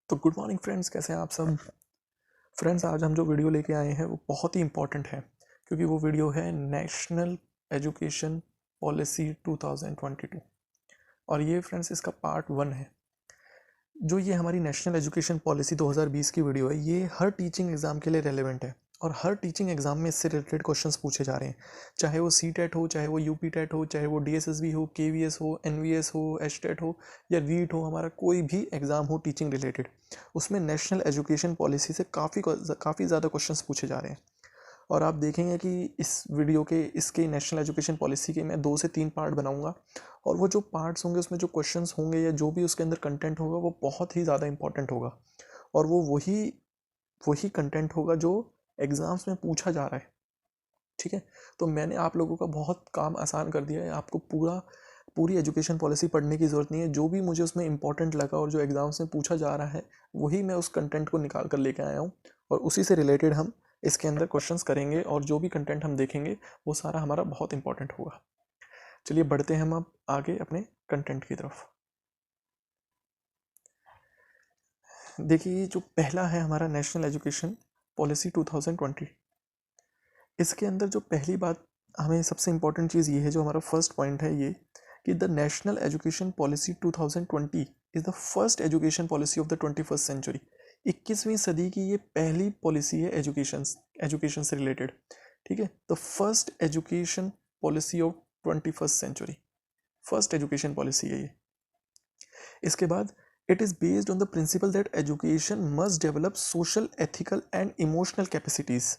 तो good morning friends, कैसे हैं आप सब। फ्रेंड्स, आज हम जो वीडियो लेके आए हैं वो बहुत ही इंपॉर्टेंट है, क्योंकि वो वीडियो है नेशनल एजुकेशन पॉलिसी 2022। और ये फ्रेंड्स इसका पार्ट 1 है। जो ये हमारी नेशनल एजुकेशन पॉलिसी 2020 की वीडियो है, ये हर टीचिंग एग्ज़ाम के लिए रेलेवेंट है और हर टीचिंग एग्ज़ाम में इससे रिलेटेड क्वेश्चंस पूछे जा रहे हैं। चाहे वो सी टेट हो, चाहे वो यूपी टेट हो, चाहे वो DSSB हो, KVS हो, NVS हो, एच टेट हो या रीट हो, हमारा कोई भी एग्ज़ाम हो टीचिंग रिलेटेड, उसमें नेशनल एजुकेशन पॉलिसी से काफ़ी ज़्यादा क्वेश्चंस पूछे जा रहे हैं। और आप देखेंगे कि इस वीडियो के इसके नेशनल एजुकेशन पॉलिसी के मैं 2 से 3 पार्ट बनाऊंगा, और वो जो पार्ट्स होंगे उसमें जो क्वेश्चंस होंगे या जो भी उसके अंदर कंटेंट होगा वो बहुत ही ज़्यादा इंपॉर्टेंट होगा, और वो वही वही कंटेंट होगा जो एग्ज़ाम्स में पूछा जा रहा है। ठीक है, तो मैंने आप लोगों का बहुत काम आसान कर दिया है। आपको पूरी एजुकेशन पॉलिसी पढ़ने की ज़रूरत नहीं है। जो भी मुझे उसमें इंपॉर्टेंट लगा और जो एग्ज़ाम्स में पूछा जा रहा है, वही मैं उस कंटेंट को निकाल कर लेके आया हूँ, और उसी से रिलेटेड हम इसके अंदर क्वेश्चंस करेंगे, और जो भी कंटेंट हम देखेंगे वो सारा हमारा बहुत इंपॉर्टेंट होगा। चलिए बढ़ते हैं हम अब आगे अपने कंटेंट की तरफ। देखिए, जो पहला है हमारा नेशनल एजुकेशन पॉलिसी 2020, इसके अंदर जो पहली बात हमें सबसे इंपॉर्टेंट चीज़ ये है, जो हमारा फर्स्ट पॉइंट है ये, कि the National Education Policy 2020 is the first education policy of the 21st century. 21वीं सदी की ये पहली पॉलिसी है एजुकेशन से रिलेटेड। ठीक है, the first education policy of 21st century, first education policy है ये। इसके बाद, it is based on the principle that education must develop social, ethical and emotional capacities.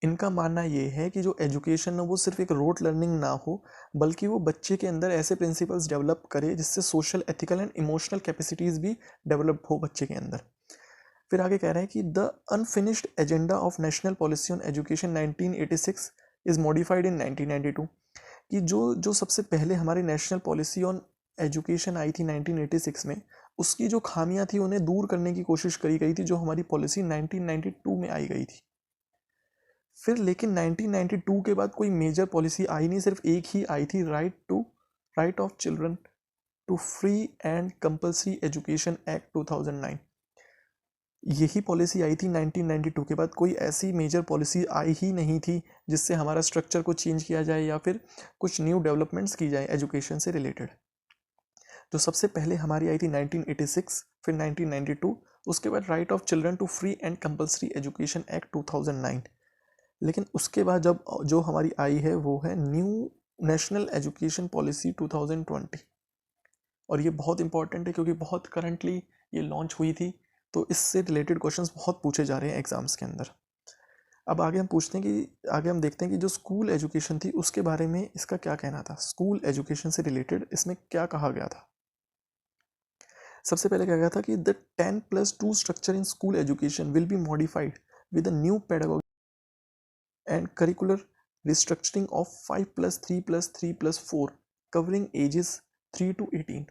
इनका मानना ये है कि जो एजुकेशन है वो सिर्फ एक रोट लर्निंग ना हो, बल्कि वो बच्चे के अंदर ऐसे प्रिंसिपल्स डेवलप करे जिससे social, ethical and emotional capacities भी डेवलप हो बच्चे के अंदर। फिर आगे कह रहे हैं कि the unfinished agenda of national policy on education 1986 is modified इन 1992। कि जो सबसे पहले हमारी national policy on education I थी 1986 में, उसकी जो खामियां थी उन्हें दूर करने की कोशिश करी गई थी, जो हमारी पॉलिसी 1992 में आई गई थी। फिर लेकिन 1992 के बाद कोई मेजर पॉलिसी आई नहीं, सिर्फ एक ही आई थी, Right of Children to Free and Compulsory Education Act 2009। यही पॉलिसी आई थी 1992 के बाद। कोई ऐसी मेजर पॉलिसी आई ही नहीं थी जिससे हमारा स्ट्रक्चर को चेंज किया जाए या फिर कुछ न्यू डेवलपमेंट्स की जाए एजुकेशन से रिलेटेड। जो सबसे पहले हमारी आई थी 1986, फिर 1992, उसके बाद Right of Children to Free and Compulsory Education Act 2009। लेकिन उसके बाद जब जो हमारी आई है वो है न्यू नेशनल एजुकेशन पॉलिसी 2020। और ये बहुत इंपॉर्टेंट है क्योंकि बहुत करंटली ये लॉन्च हुई थी, तो इससे रिलेटेड क्वेश्चंस बहुत पूछे जा रहे हैं एग्जाम्स के अंदर। अब आगे हम देखते हैं कि जो स्कूल एजुकेशन थी उसके बारे में इसका क्या कहना था। स्कूल एजुकेशन से रिलेटेड इसमें क्या कहा गया था। सबसे पहले क्या गया था कि the 10+2 structure in school education will be modified with a new pedagogy and curricular restructuring of 5+3+3+4 covering ages 3 to 18।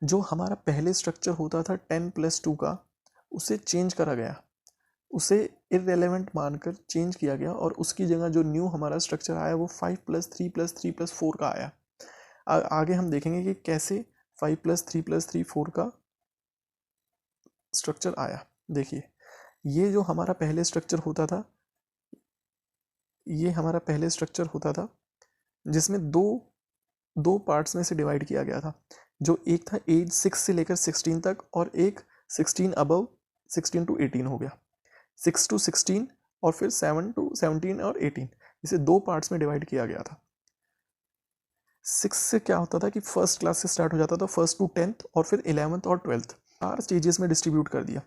जो हमारा पहले स्ट्रक्चर होता था 10+2 का, उसे चेंज करा गया, उसे इररेलेवेंट मानकर चेंज किया गया, और उसकी जगह जो न्यू हमारा स्ट्रक्चर आया वो 5+3+3+4 का आया। आगे हम देखेंगे कि कैसे 5+3+3+4 का स्ट्रक्चर आया। देखिए, ये जो हमारा पहले स्ट्रक्चर होता था, जिसमें दो पार्ट्स में से डिवाइड किया गया था। जो एक था एज 6 से लेकर 16 तक, और एक 16 अबव 16 to 18 हो गया। 6 to 16 और फिर 7 to 17 और 18, इसे दो पार्ट्स में डिवाइड किया गया था। 6 से क्या होता था कि फर्स्ट क्लास से स्टार्ट हो जाता था, फर्स्ट टू 10th, और फिर 11th और 12th, 4 स्टेजेस में डिस्ट्रीब्यूट कर दिया।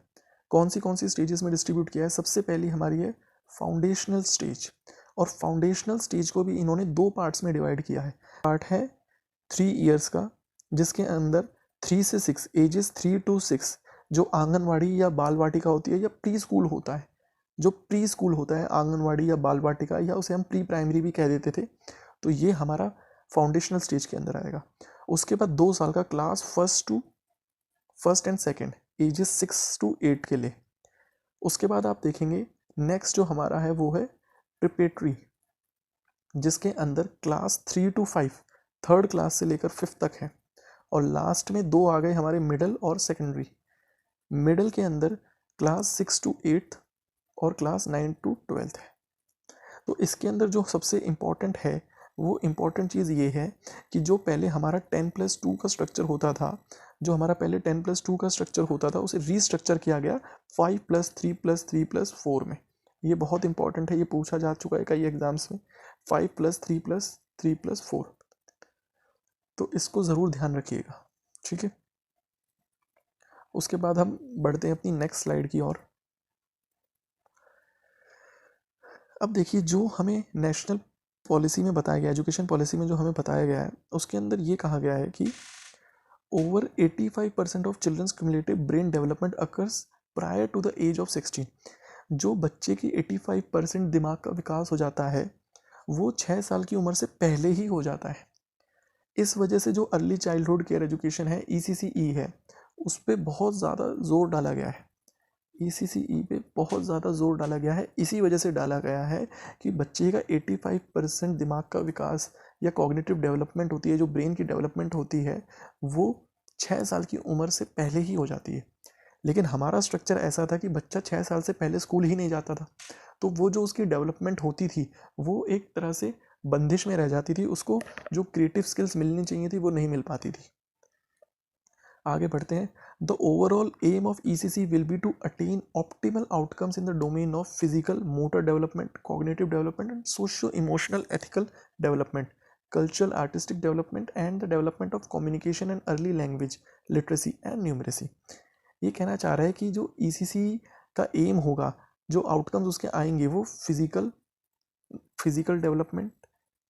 कौन सी स्टेजेस में डिस्ट्रीब्यूट किया है। सबसे पहली हमारी है फाउंडेशनल स्टेज, और फाउंडेशनल स्टेज को भी इन्होंने दो पार्ट्स में डिवाइड किया है। पार्ट है 3 ईयर्स का, जिसके अंदर 3 से 6, एजेस 3 to 6, जो आंगनवाड़ी या बाल वाटिका होती है या प्री स्कूल होता है, जो प्री स्कूल होता है आंगनवाड़ी या बाल वाटिका, या उसे हम प्री प्राइमरी भी कह देते थे, तो ये हमारा फाउंडेशनल स्टेज के अंदर आएगा। उसके बाद 2 साल का class first and second, ages 6 to 8 के लिए। उसके बाद आप देखेंगे नेक्स्ट जो हमारा है वो है प्रिपरेटरी, जिसके अंदर क्लास 3 to 5, थर्ड क्लास से लेकर 5th तक है। और लास्ट में 2 आ गए हमारे मिडिल और सेकेंडरी। मिडिल के अंदर क्लास 6 to 8 और क्लास 9 to 12 है। तो इसके अंदर जो सबसे इम्पॉर्टेंट है वो इम्पॉर्टेंट चीज़ ये है कि जो पहले हमारा 10+2 का स्ट्रक्चर होता था, जो हमारा पहले 10+2 का स्ट्रक्चर होता था उसे रीस्ट्रक्चर किया गया 5+3+3+4 में। ये बहुत इंपॉर्टेंट है, ये पूछा जा चुका है कई एग्जाम्स में, 5+3+3+4। तो इसको ज़रूर ध्यान रखिएगा, ठीक है। उसके बाद हम बढ़ते हैं अपनी नेक्स्ट स्लाइड की ओर। अब देखिए, जो हमें नेशनल पॉलिसी में बताया गया, एजुकेशन पॉलिसी में जो हमें बताया गया है, उसके अंदर ये कहा गया है कि over 85% of children's cumulative brain development occurs prior to the age of 16। जो बच्चे की 85% दिमाग का विकास हो जाता है वो 6 साल की उम्र से पहले ही हो जाता है। इस वजह से जो अर्ली चाइल्डहुड केयर एजुकेशन है, ECCE है, उस पर बहुत ज़्यादा जोर डाला गया है। ECCE पे बहुत ज़्यादा जोर डाला गया है, इसी वजह से डाला गया है कि बच्चे का 85% दिमाग का विकास या कॉग्निटिव डेवलपमेंट होती है, जो ब्रेन की डेवलपमेंट होती है, वो 6 साल की उम्र से पहले ही हो जाती है। लेकिन हमारा स्ट्रक्चर ऐसा था कि बच्चा 6 साल से पहले स्कूल ही नहीं जाता था, तो वो जो उसकी डेवलपमेंट होती थी वो एक तरह से बंदिश में रह जाती थी, उसको जो क्रिएटिव स्किल्स मिलनी चाहिए थी वो नहीं मिल पाती थी। आगे बढ़ते हैं। The overall aim of ECC will be to attain optimal outcomes in the domain of physical motor development, cognitive development and socio emotional ethical development, cultural artistic development and the development of communication and early language literacy and numeracy. ये कहना चाह रहा है कि जो ECC का M होगा, जो आउटकम्स उसके आएंगे, वो physical development,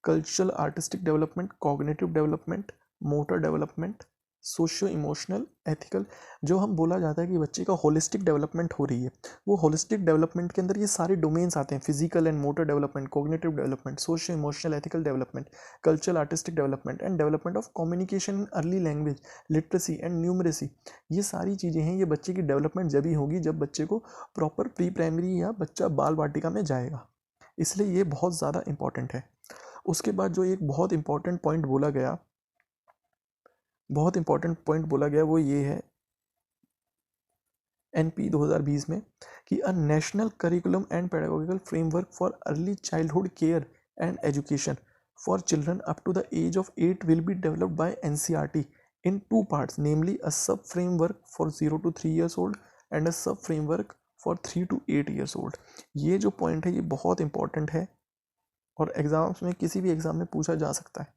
cultural artistic development, cognitive development, motor development, socio emotional ethical, जो हम बोला जाता है कि बच्चे का होलिस्टिक डेवलपमेंट हो रही है, वो होलिस्टिक डेवलपमेंट के अंदर ये सारे डोमेन्स आते हैं, physical and motor development, cognitive development, socio emotional ethical development, cultural artistic development and development of communication, early language literacy and numeracy. ये सारी चीज़ें हैं, ये बच्चे की डेवलपमेंट जब ही होगी जब बच्चे को प्रॉपर प्री प्राइमरी या बच्चा बाल वाटिका में जाएगा, इसलिए ये बहुत ज़्यादा इंपॉर्टेंट है। उसके बाद जो एक बहुत इंपॉर्टेंट पॉइंट बोला गया वो ये है NP 2020 में कि a national curriculum and pedagogical framework for early childhood care and education for children up to the age of 8 will be developed by NCERT in 2 parts, namely a sub framework for 0 to 3 years old and a sub framework for 3 to 8 years old। ये जो point है ये बहुत important है और exams में किसी भी एग्जाम में पूछा जा सकता है।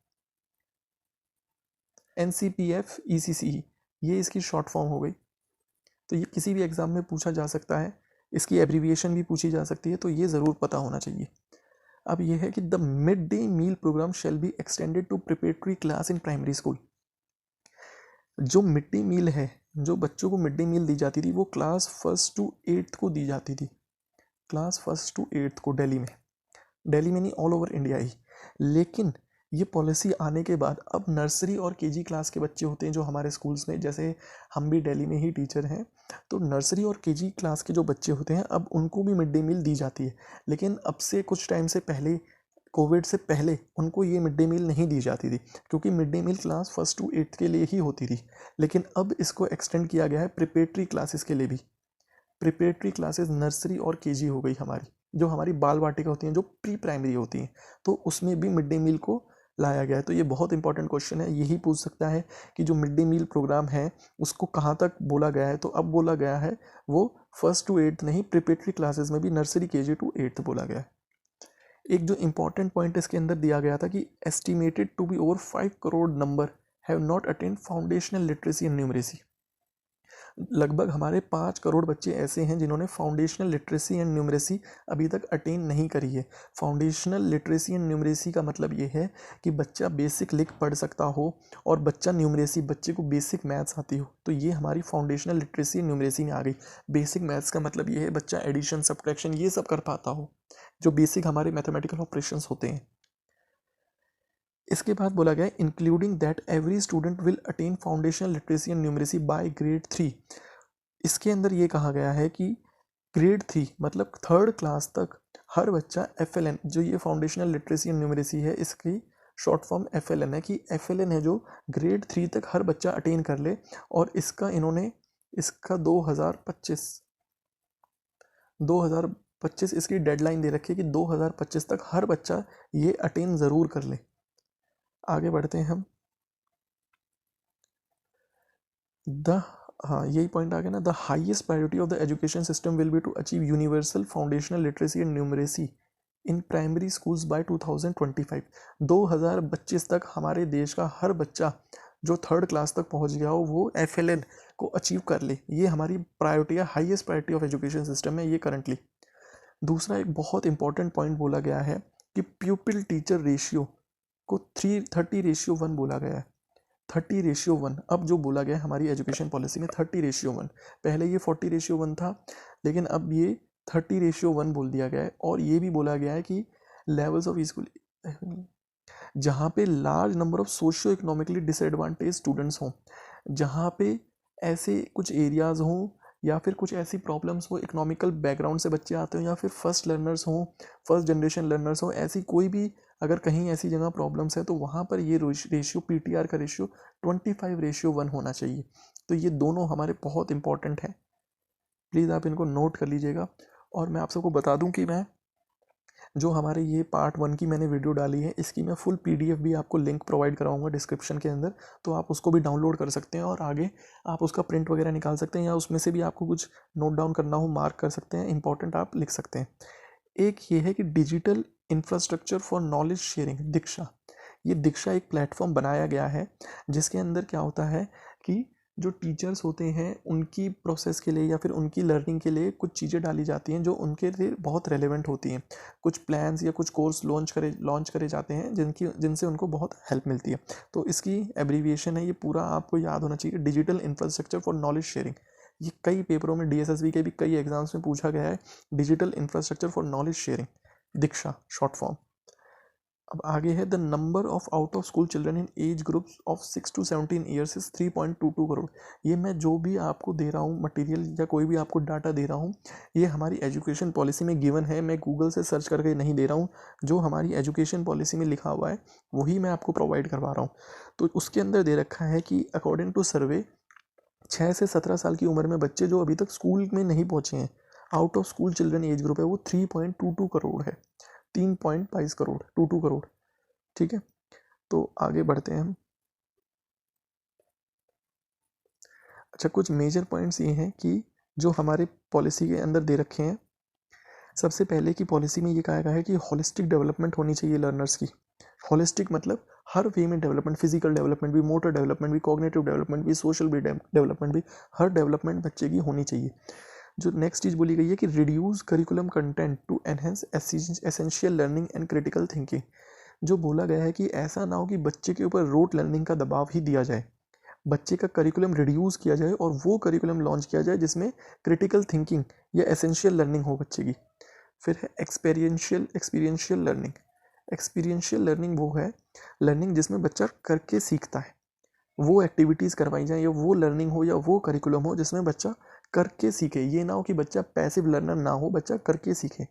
NCPF ECCE ये इसकी शॉर्ट फॉर्म हो गई, तो ये किसी भी एग्जाम में पूछा जा सकता है, इसकी एब्रीविएशन भी पूछी जा सकती है, तो ये ज़रूर पता होना चाहिए। अब ये है कि the mid day meal programme shall be extended to preparatory class in primary school. जो मिड डे मील है, जो बच्चों को मिड डे मील दी जाती थी, वो क्लास 1 to 8 को दी जाती थी, क्लास 1 to 8 को दिल्ली में नहीं, ऑल ओवर इंडिया ही। लेकिन ये पॉलिसी आने के बाद अब नर्सरी और KG क्लास के बच्चे होते हैं जो हमारे स्कूल्स में, जैसे हम भी दिल्ली में ही टीचर हैं, तो नर्सरी और KG क्लास के जो बच्चे होते हैं अब उनको भी मिड डे मील दी जाती है। लेकिन अब से कुछ टाइम से पहले, कोविड से पहले, उनको ये मिड डे मील नहीं दी जाती थी, क्योंकि mid day meal class 1 to 8 के लिए ही होती थी। लेकिन अब इसको एक्सटेंड किया गया है प्रिपरेटरी क्लासेस के लिए भी। प्रिपरेटरी क्लासेस नर्सरी और KG हो गई हमारी, जो हमारी बाल वाटिका होती हैं, जो प्री प्राइमरी होती हैं, तो उसमें भी मिड डे मील को लाया गया है। तो ये बहुत इंपॉर्टेंट क्वेश्चन है, यही पूछ सकता है कि जो मिड डे मील प्रोग्राम है उसको कहाँ तक बोला गया है, तो अब बोला गया है वो 1 to 8 नहीं, प्रिपरेटरी क्लासेस में भी नर्सरी KG to 8 बोला गया है। एक जो इंपॉर्टेंट पॉइंट इसके अंदर दिया गया था कि estimated to be over 5 crore number have not attend foundational literacy and numeracy. लगभग हमारे 5 करोड़ बच्चे ऐसे हैं जिन्होंने फाउंडेशनल लिटरेसी एंड न्यूमरेसी अभी तक अटेन नहीं करी है। फाउंडेशनल लिटरेसी एंड न्यूमरेसी का मतलब ये है कि बच्चा बेसिक लिख पढ़ सकता हो और बच्चा न्यूमरेसी, बच्चे को बेसिक मैथ्स आती हो, तो ये हमारी फाउंडेशनल लिटरेसी एंड न्यूमरेसी में आ गई। बेसिक मैथ्स का मतलब ये है बच्चा एडिशन, सब्ट्रैक्शन ये सब कर पाता हो, जो बेसिक हमारे मैथमेटिकल ऑपरेशंस होते हैं। इसके बाद बोला गया including that every student will attain foundational literacy and numeracy by grade 3। इसके अंदर ये कहा गया है कि ग्रेड 3 मतलब 3rd क्लास तक हर बच्चा FLN, जो ये फाउंडेशनल लिटरेसी एंड न्यूमरेसी है, इसकी शॉर्ट फॉर्म FLN है, कि FLN है जो ग्रेड 3 तक हर बच्चा अटेन कर ले, और इसका इन्होंने इसका 2025 इसकी डेडलाइन दे रखी है कि 2025 तक हर बच्चा ये अटेन ज़रूर कर ले। आगे बढ़ते हैं हम। यही पॉइंट आ गया ना। The highest priority of the education system will be to achieve universal foundational literacy and numeracy in primary schools by 2025। 2025 तक हमारे देश का हर बच्चा जो 3rd क्लास तक पहुंच गया हो वो FLN को अचीव कर ले। ये हमारी प्रायोरिटी है, highest priority of education system है ये करंटली। दूसरा एक बहुत इंपॉर्टेंट पॉइंट बोला गया है कि प्यूपिल टीचर रेशियो को 30:1 बोला गया है। 30:1 अब जो बोला गया है हमारी एजुकेशन पॉलिसी में 30:1। पहले ये 40:1 था, लेकिन अब ये 30:1 बोल दिया गया है। और ये भी बोला गया है कि लेवल्स ऑफ स्कूल जहाँ पे large number of socio economically disadvantage students हों, जहाँ पे ऐसे कुछ एरियाज़ हों या फिर कुछ ऐसी प्रॉब्लम्स हो, इकोनॉमिकल बैकग्राउंड से बच्चे आते हो या फिर फर्स्ट लर्नर्स हों, फर्स्ट जनरेशन लर्नर्स हो, ऐसी कोई भी अगर कहीं ऐसी जगह प्रॉब्लम्स है तो वहाँ पर ये रेशियो PTR का रेशियो 25:1 होना चाहिए। तो ये दोनों हमारे बहुत इंपॉर्टेंट हैं, प्लीज़ आप इनको नोट कर लीजिएगा। और मैं आप सबको बता दूं कि मैं जो हमारे ये पार्ट 1 की मैंने वीडियो डाली है इसकी मैं फुल PDF भी आपको लिंक प्रोवाइड कराऊंगा डिस्क्रिप्शन के अंदर, तो आप उसको भी डाउनलोड कर सकते हैं और आगे आप उसका प्रिंट वगैरह निकाल सकते हैं या उसमें से भी आपको कुछ नोट डाउन करना हो मार्क कर सकते हैं, इंपॉर्टेंट आप लिख सकते हैं। एक ये है कि digital infrastructure for knowledge sharing, Diksha. ये दीक्षा एक प्लेटफॉर्म बनाया गया है जिसके अंदर क्या होता है कि जो टीचर्स होते हैं उनकी प्रोसेस के लिए या फिर उनकी लर्निंग के लिए कुछ चीज़ें डाली जाती हैं जो उनके लिए बहुत रेलेवेंट होती हैं। कुछ प्लान्स या कुछ कोर्स लॉन्च करे जाते हैं जिनसे उनको बहुत हेल्प मिलती है। तो इसकी एब्रीविएशन है, ये पूरा आपको याद होना चाहिए, digital infrastructure for knowledge sharing. ये कई पेपरों में DSSB के भी कई एग्जाम्स में पूछा गया है, digital infrastructure for knowledge sharing, Diksha short form. अब आगे है the number of out of school children in age groups of 6 to 17 years is 3.22 crore. ये मैं जो भी आपको दे रहा हूँ मटेरियल या कोई भी आपको डाटा दे रहा हूँ ये हमारी एजुकेशन पॉलिसी में गिवन है, मैं गूगल से सर्च करके नहीं दे रहा हूँ। जो हमारी एजुकेशन पॉलिसी में लिखा हुआ है वही मैं आपको प्रोवाइड करवा रहा हूँ। तो उसके अंदर दे रखा है कि अकॉर्डिंग टू सर्वे 6 से 17 साल की उम्र में बच्चे जो अभी तक स्कूल में नहीं पहुँचे हैं, out of school children age group है वो 3.22 करोड़ है। 3.22 करोड़, 22 करोड़। ठीक है, तो आगे बढ़ते हैं हम। अच्छा, कुछ मेजर पॉइंट्स ये हैं कि जो हमारे पॉलिसी के अंदर दे रखे हैं। सबसे पहले की पॉलिसी में ये कहा गया है कि होलिस्टिक डेवलपमेंट होनी चाहिए लर्नर्स की। होलिस्टिक मतलब हर वे में डेवलपमेंट, फिजिकल डेवलपमेंट भी, मोटर डेवलपमेंट भी, कॉग्निटिव डेवलपमेंट भी, सोशल भी डेवलपमेंट भी, हर डेवलपमेंट बच्चे की होनी चाहिए। जो नेक्स्ट चीज़ बोली गई है कि reduce curriculum content to enhance essential learning and critical thinking. जो बोला गया है कि ऐसा ना हो कि बच्चे के ऊपर रोट लर्निंग का दबाव ही दिया जाए, बच्चे का करिकुलम रिड्यूस किया जाए और वो करिकुलम लॉन्च किया जाए जिसमें क्रिटिकल थिंकिंग या एसेंशियल लर्निंग हो बच्चे की। फिर है एक्सपीरियंशियल लर्निंग। एक्सपीरियंशियल लर्निंग वो है लर्निंग जिसमें बच्चा करके सीखता है, वो एक्टिविटीज़ करवाई जाए या वो लर्निंग हो या वो करिकुलम हो जिसमें बच्चा करके सीखे। ये ना हो कि बच्चा पैसिव लर्नर ना हो, बच्चा करके सीखे।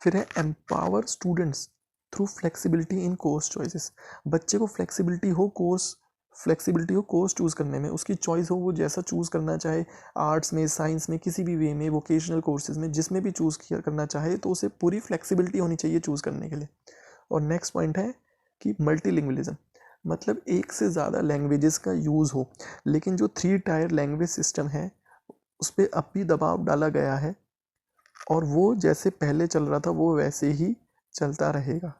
फिर है एम्पावर स्टूडेंट्स थ्रू फ्लेक्सिबिलिटी इन कोर्स चॉइसेस। बच्चे को फ्लेक्सिबिलिटी हो कोर्स चूज़ करने में, उसकी चॉइस हो वो जैसा चूज़ करना चाहे, आर्ट्स में, साइंस में, किसी भी वे में, वोकेशनल कोर्सेज में, जिसमें भी चूज़ करना चाहे तो उसे पूरी फ्लेक्सिबिलिटी होनी चाहिए चूज़ करने के लिए। और नेक्स्ट पॉइंट है कि मल्टीलिंग्विलिज्म, मतलब एक से ज़्यादा लैंग्वेजेस का यूज़ हो। लेकिन जो 3 टायर लैंग्वेज सिस्टम है उस पर अब भी दबाव डाला गया है और वो जैसे पहले चल रहा था वो वैसे ही चलता रहेगा।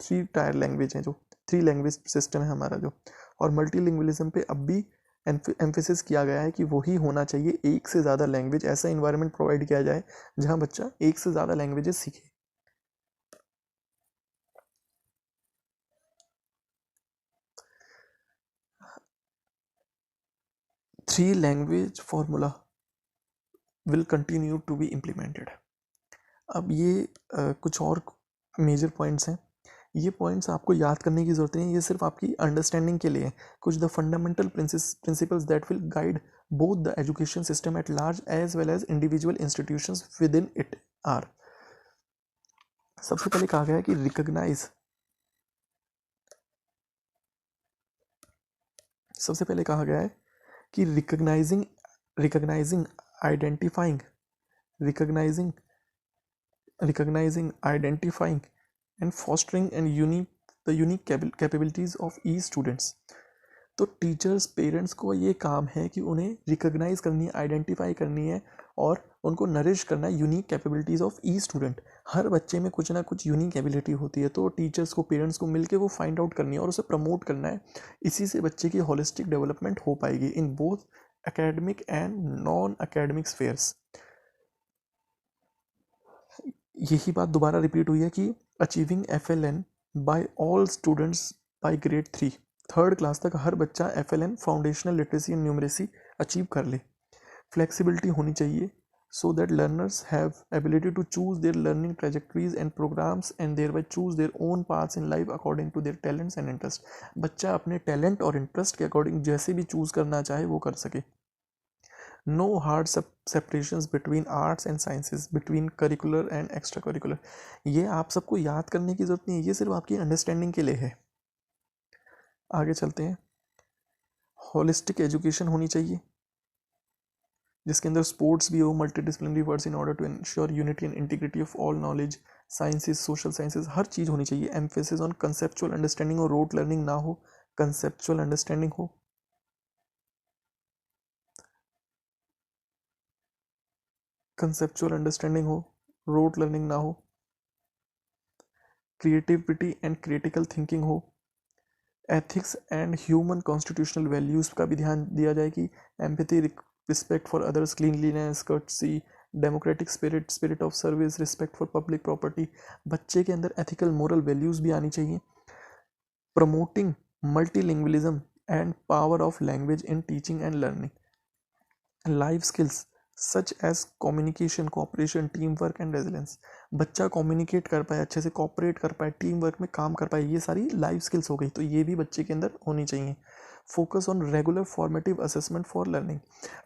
3 टायर लैंग्वेज है, जो 3 लैंग्वेज सिस्टम है हमारा जो, और मल्टीलिंग्विलिज्म पे अब भी एम्फेसिस किया गया है कि वही होना चाहिए, एक से ज़्यादा लैंग्वेज, ऐसा इन्वायरमेंट प्रोवाइड किया जाए जहाँ बच्चा एक से ज़्यादा लैंग्वेजेस सीखे। Three language formula will continue to be implemented. अब ये कुछ और मेजर पॉइंट्स हैं, ये पॉइंट्स आपको याद करने की ज़रूरत नहीं है, ये सिर्फ आपकी अंडरस्टैंडिंग के लिए। कुछ the fundamental principles that will guide both the education system at large as well as individual institutions within it are. सबसे पहले कहा गया है कि रिकॉग्नाइज, सबसे पहले कहा गया है कि recognising identifying identifying and fostering the unique capabilities of each students. तो टीचर्स पेरेंट्स को ये काम है कि उन्हें रिकग्नाइज करनी है, आइडेंटिफाई करनी है और उनको नरिश करना है unique capabilities of each student. हर बच्चे में कुछ ना कुछ यूनिक एबिलिटी होती है, तो टीचर्स को पेरेंट्स को मिलकर वो फाइंड आउट करनी है और उसे प्रमोट करना है। इसी से बच्चे की होलिस्टिक डेवलपमेंट हो पाएगी in both academic and non academic spheres. यही बात दोबारा रिपीट हुई है कि achieving FLN by all students by grade 3, third class तक हर बच्चा FLN foundational literacy and numeracy achieve कर ले। फ्लेक्सिबिलिटी होनी चाहिए so that learners have ability to choose their learning trajectories and programs and thereby choose their own paths in life according to their talents and interest। बच्चा अपने talent और interest के according जैसे भी चूज करना चाहे वो कर सके। No hard separations between arts and sciences, between curricular and extracurricular। ये आप सबको याद करने की जरूरत नहीं है, ये सिर्फ आपकी अंडरस्टैंडिंग के लिए है। आगे चलते हैं। होलिस्टिक एजुकेशन होनी चाहिए जिसके अंदर स्पोर्ट्स भी हो, multidisciplinary words in order to ensure unity and integrity of all knowledge, sciences, social sciences, हर चीज़ होनी चाहिए। एम्फेसिस ऑन कंसेप्चुअल अंडरस्टैंडिंग हो, रोट लर्निंग ना हो, कंसेप्चुअल अंडरस्टैंडिंग हो। कंसेप्चुअल अंडरस्टैंडिंग हो, रोट लर्निंग ना हो। क्रिएटिविटी एंड क्रिटिकल थिंकिंग हो। Ethics and human constitutional values का भी ध्यान दिया जाए कि empathy, respect for others, cleanliness, courtesy, democratic spirit, spirit of service, respect for public property. बच्चे के अंदर एथिकल मोरल वैल्यूज़ भी आनी चाहिए। Promoting multilingualism and power of language in teaching and learning. Life skills such as communication, cooperation, team work and resilience. बच्चा communicate कर पाए, अच्छे से कोऑपरेट कर पाए, टीम वर्क में काम कर पाए, ये सारी लाइफ स्किल्स हो गई, तो ये भी बच्चे के अंदर होनी चाहिए। Focus on regular formative assessment for learning.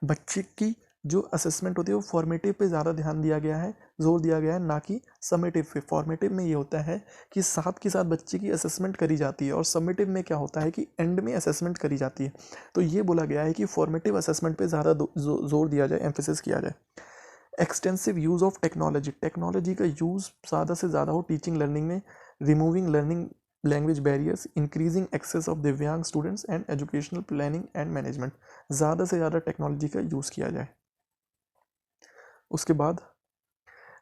बच्चे की जो असेसमेंट होती है वो फॉर्मेटिव पे ज़्यादा ध्यान दिया गया है, जोर दिया गया है, ना कि समेटिव पे। फॉर्मेटिव में ये होता है कि साथ के साथ बच्चे की असेसमेंट करी जाती है, और समेटिव में क्या होता है कि एंड में असेसमेंट करी जाती है। तो ये बोला गया है कि फॉर्मेटिव असेसमेंट पे ज़्यादा जोर दिया जाए, एम्फेसिस किया जाए। Extensive use of technology, technology का यूज़ ज़्यादा से ज़्यादा हो टीचिंग लर्निंग में। Removing learning language barriers, increasing access of दिव्यांग students and educational planning and management. ज़्यादा से ज़्यादा टेक्नोलॉजी का यूज़ किया जाए। उसके बाद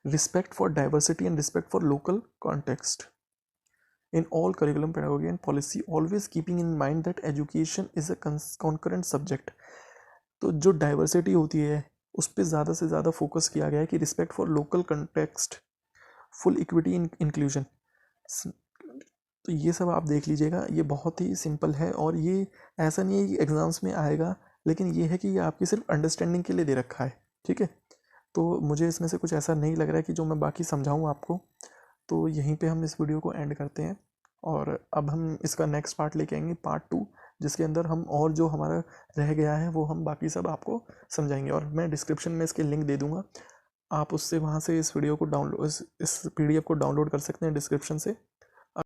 respect for diversity and respect for local context in all curriculum, pedagogy and policy, always keeping in mind that education is a concurrent subject। तो जो डाइवर्सिटी होती है उस पर ज़्यादा से ज़्यादा फोकस किया गया है कि respect for local context, full equity in inclusion. तो ये सब आप देख लीजिएगा, ये बहुत ही सिंपल है और ये ऐसा नहीं है कि एग्ज़ाम्स में आएगा, लेकिन ये है कि ये आपकी सिर्फ अंडरस्टैंडिंग के लिए दे रखा है, ठीक है। तो मुझे इसमें से कुछ ऐसा नहीं लग रहा है कि जो मैं बाकी समझाऊँ आपको। तो यहीं पे हम इस वीडियो को एंड करते हैं और अब हम इसका नेक्स्ट पार्ट लेके आएंगे, पार्ट 2, जिसके अंदर हम और जो हमारा रह गया है वो हम बाकी सब आपको समझाएंगे। और मैं डिस्क्रिप्शन में इसके लिंक दे दूंगा, आप उससे वहाँ से इस वीडियो को डाउनलोड, इस PDF को डाउनलोड कर सकते हैं डिस्क्रिप्शन से।